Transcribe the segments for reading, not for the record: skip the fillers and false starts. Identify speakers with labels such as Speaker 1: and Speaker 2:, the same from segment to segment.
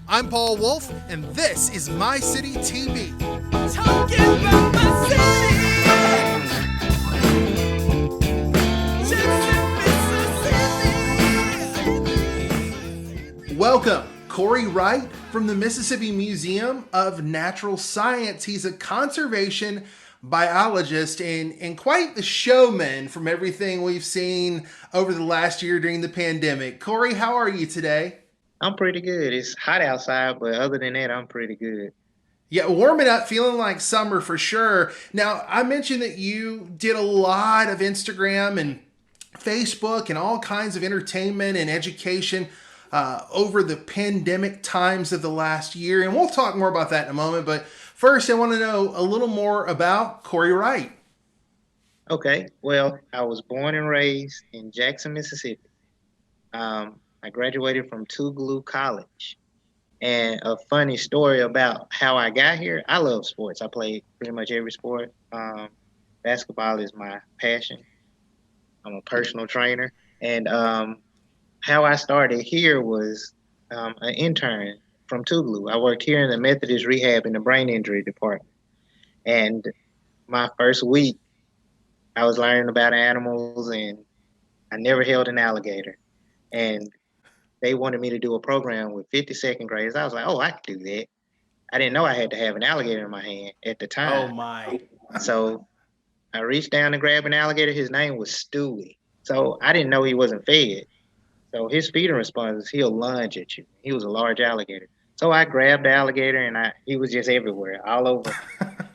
Speaker 1: I'm Paul Wolf, and this is My City TV.
Speaker 2: Talking about my city, Jackson, Mississippi.
Speaker 1: Welcome, Cory Wright from the Mississippi Museum of Natural Science. He's a conservation biologist and quite the showman from everything we've seen over the last year during the pandemic. Cory, how are you today?
Speaker 3: I'm pretty good. It's hot outside, but other than that, I'm pretty good.
Speaker 1: Yeah, warming up, feeling like summer for sure. Now, I mentioned that you did a lot of Instagram and Facebook and all kinds of entertainment and education over the pandemic times of the last year. And we'll talk more about that in a moment. But first, I want to know a little more about Cory Wright.
Speaker 3: Okay, well, I was born and raised in Jackson, Mississippi. I graduated from Tougaloo College. And a funny story about how I got here, I love sports. I play pretty much every sport. Basketball is my passion. I'm a personal trainer. And how I started here was an intern from Tougaloo. I worked here in the Methodist rehab in the brain injury department. And my first week, I was learning about animals, and I never held an alligator. And they wanted me to do a program with 52nd graders. I was like, oh, I could do that. I didn't know I had to have an alligator in my hand at the time.
Speaker 1: Oh, my.
Speaker 3: So I reached down to grab an alligator. His name was Stewie. So I didn't know he wasn't fed. So his feeding response is he'll lunge at you. He was a large alligator. So I grabbed the alligator, and he was just everywhere, all over.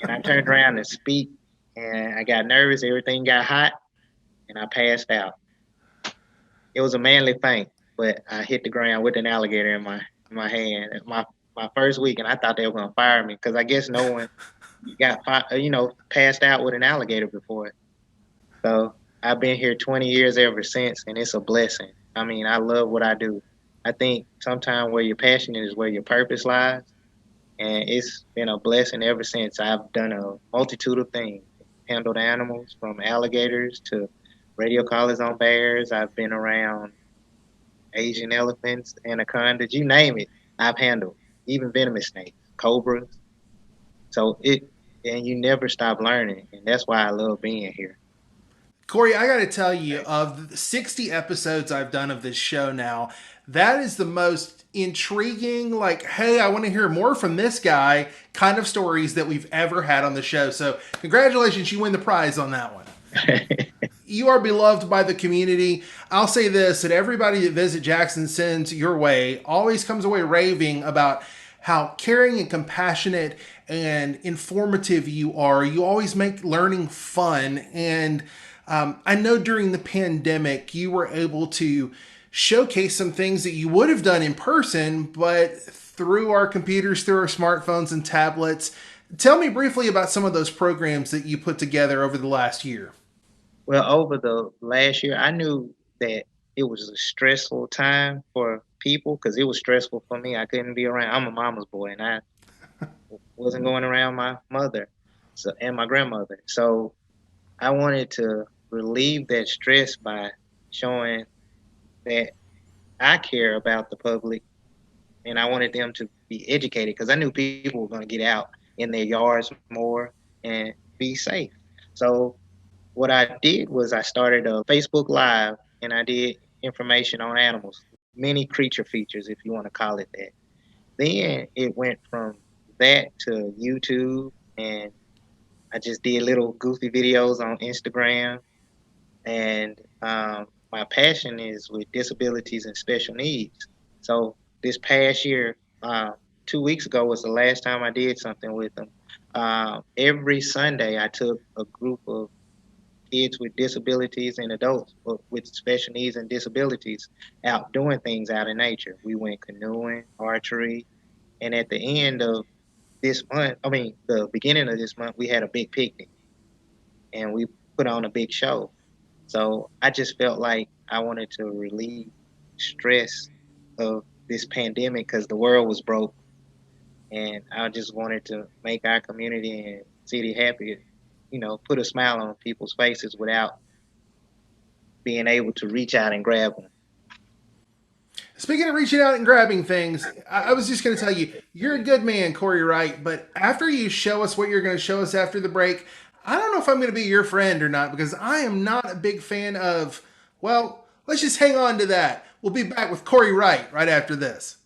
Speaker 3: And I turned around to speak, and I got nervous. Everything got hot, and I passed out. It was a manly feint, but I hit the ground with an alligator in my hand. My first week, and I thought they were gonna fire me because I guess no one got passed out with an alligator before. So I've been here 20 years ever since, and it's a blessing. I mean, I love what I do. I think sometimes where your passion is where your purpose lies, and it's been a blessing ever since. I've done a multitude of things, handled animals from alligators to radio collars on bears. I've been around Asian elephants, anacondas, you name it, I've handled. Even venomous snakes, cobras. And you never stop learning, and that's why I love being here.
Speaker 1: Cory, I got to tell you, of the 60 episodes I've done of this show now, that is the most intriguing, like, hey, I want to hear more from this guy kind of stories that we've ever had on the show. So congratulations, you win the prize on that one. You are beloved by the community. I'll say this, that everybody that visits Jackson sends your way always comes away raving about how caring and compassionate and informative you are. You always make learning fun. And I know during the pandemic, you were able to showcase some things that you would have done in person, but through our computers, through our smartphones and tablets. Tell me briefly about some of those programs that you put together over the last year.
Speaker 3: Well, over the last year, I knew that it was a stressful time for people because it was stressful for me. I couldn't be around. I'm a mama's boy, and I wasn't going around my mother and my grandmother. So I wanted to relieve that stress by showing that I care about the public, and I wanted them to be educated because I knew people were going to get out in their yards more and be safe. So what I did was I started a Facebook Live, and I did information on animals, many creature features, if you want to call it that. Then it went from that to YouTube, and I just did little goofy videos on Instagram. And my passion is with disabilities and special needs. So this past year, 2 weeks ago was the last time I did something with them. Every Sunday, I took a group of kids with disabilities and adults with special needs and disabilities out doing things out in nature. We went canoeing, archery, and at the end of the beginning of this month, we had a big picnic, and we put on a big show. So I just felt like I wanted to relieve stress of this pandemic because the world was broke, and I just wanted to make our community and city happy, put a smile on people's faces without being able to reach out and grab them.
Speaker 1: Speaking of reaching out and grabbing things, I was just going to tell you, you're a good man, Corey Wright. But after you show us what you're going to show us after the break, I don't know if I'm going to be your friend or not because I am not a big fan of, well, let's just hang on to that. We'll be back with Corey Wright right after this.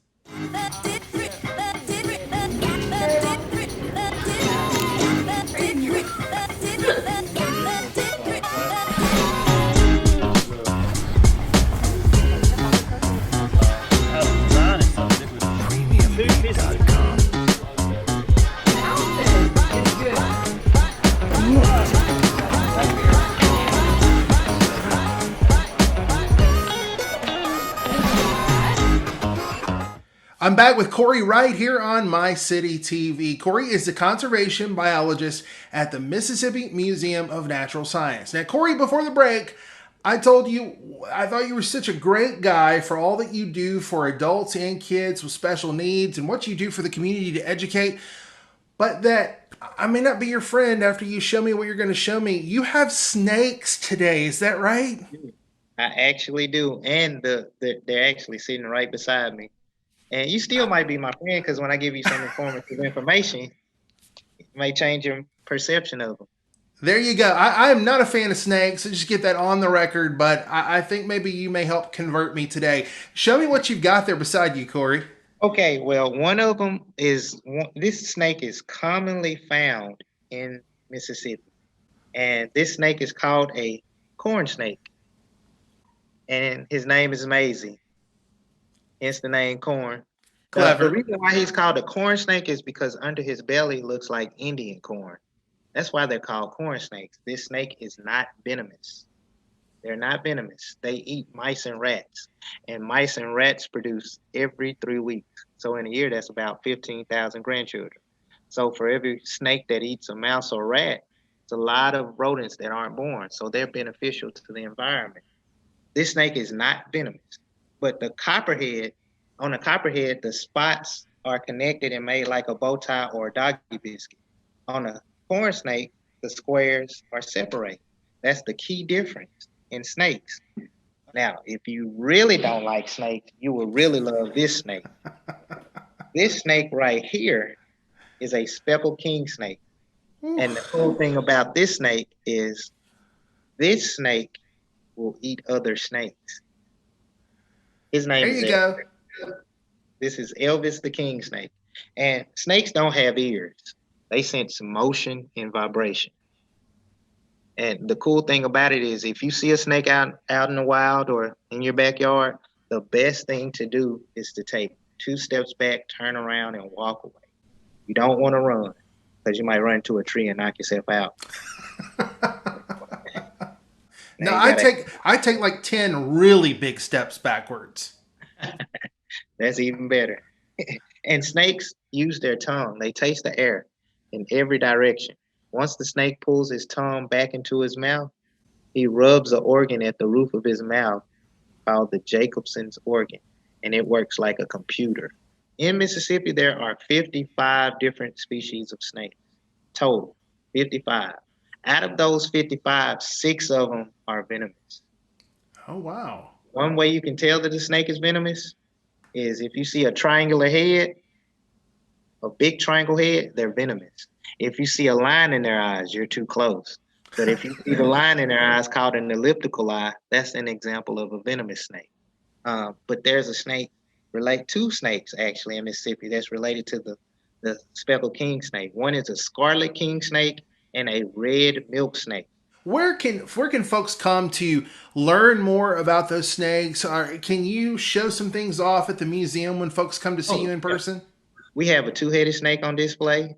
Speaker 1: I'm back with Cory Wright here on My City TV. Cory is the conservation biologist at the Mississippi Museum of Natural Science. Now, Cory, before the break, I told you I thought you were such a great guy for all that you do for adults and kids with special needs and what you do for the community to educate, but that I may not be your friend after you show me what you're going to show me. You have snakes today, is that right?
Speaker 3: I actually do, and they're actually sitting right beside me. And you still might be my friend because when I give you some informative information, it may change your perception of them.
Speaker 1: There you go. I am not a fan of snakes. So just get that on the record, but I think maybe you may help convert me today. Show me what you've got there beside you, Cory.
Speaker 3: Okay, well, one of them is this snake is commonly found in Mississippi, and this snake is called a corn snake, and his name is Maisie. Hence the name corn. The
Speaker 1: Clever.
Speaker 3: reason why he's called a corn snake is because under his belly looks like Indian corn. That's why they're called corn snakes. This snake is not venomous. They're not venomous. They eat mice and rats. And mice and rats produce every 3 weeks. So in a year, that's about 15,000 grandchildren. So for every snake that eats a mouse or rat, it's a lot of rodents that aren't born. So they're beneficial to the environment. This snake is not venomous. But the copperhead, on the copperhead, the spots are connected and made like a bow tie or a doggy biscuit. On a corn snake, the squares are separated. That's the key difference in snakes. Now, if you really don't like snakes, you will really love this snake. This snake right here is a speckled king snake. And the cool thing about this snake is this snake will eat other snakes. His name
Speaker 1: There
Speaker 3: is
Speaker 1: you go.
Speaker 3: This is Elvis the king snake. And snakes don't have ears. They sense motion and vibration. And the cool thing about it is if you see a snake out in the wild or in your backyard, the best thing to do is to take 2 steps back, turn around, and walk away. You don't want to run because you might run into a tree and knock yourself out.
Speaker 1: No, I take like 10 really big steps backwards.
Speaker 3: That's even better. And snakes use their tongue. They taste the air in every direction. Once the snake pulls his tongue back into his mouth, he rubs an organ at the roof of his mouth called the Jacobson's organ, and it works like a computer. In Mississippi, there are 55 different species of snakes, total, 55. Out of those 55, 6 of them are venomous.
Speaker 1: Oh, wow.
Speaker 3: One way you can tell that a snake is venomous is if you see a triangular head, a big triangle head, they're venomous. If you see a line in their eyes, you're too close. But if you see the line in their eyes called an elliptical eye, that's an example of a venomous snake. But there's a snake, two snakes actually in Mississippi that's related to the speckled king snake. One is a scarlet king snake and a red milk snake.
Speaker 1: Where can folks come to learn more about those snakes? Or can you show some things off at the museum when folks come to see you in person?
Speaker 3: We have a 2-headed snake on display.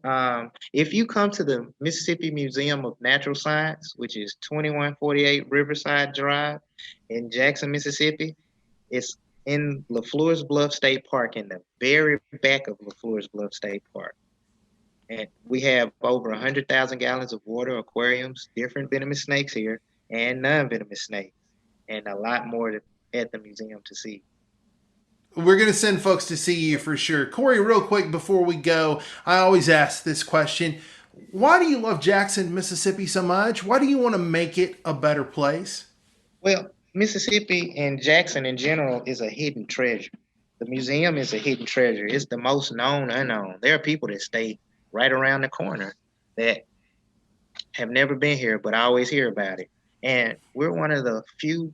Speaker 3: If you come to the Mississippi Museum of Natural Science, which is 2148 Riverside Drive in Jackson, Mississippi, it's in LaFleur's Bluff State Park, in the very back of LaFleur's Bluff State Park. And we have over 100,000 gallons of water, aquariums, different venomous snakes here, and non-venomous snakes, and a lot more at the museum to see.
Speaker 1: We're going to send folks to see you for sure. Cory, real quick before we go, I always ask this question. Why do you love Jackson, Mississippi so much? Why do you want to make it a better place?
Speaker 3: Well, Mississippi and Jackson in general is a hidden treasure. the museum is a hidden treasure. It's the most known unknown. There are people that stay right around the corner that have never been here, but I always hear about it. And we're one of the few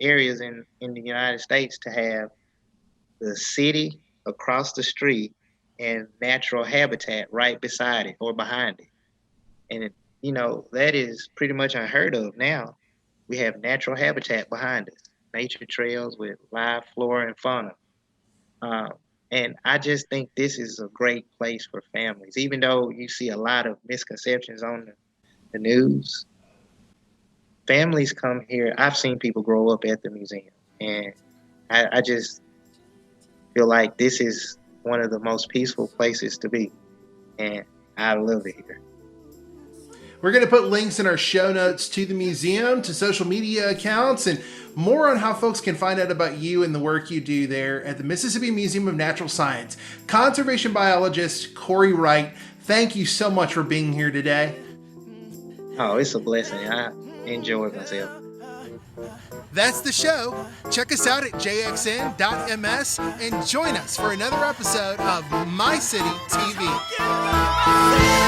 Speaker 3: areas in the United States to have the city across the street and natural habitat right beside it or behind it. And that is pretty much unheard of now. We have natural habitat behind us, nature trails with live flora and fauna. Um, and I just think this is a great place for families. Even though you see a lot of misconceptions on the news, families come here. I've seen people grow up at the museum, and I just feel like this is one of the most peaceful places to be, and I love it here.
Speaker 1: We're going to put links in our show notes to the museum, to social media accounts, and more on how folks can find out about you and the work you do there at the Mississippi Museum of Natural Science. Conservation biologist Cory Wright, thank you so much for being here today.
Speaker 3: Oh, it's a blessing. I enjoy myself.
Speaker 1: That's the show. Check us out at jxn.ms and join us for another episode of My City TV.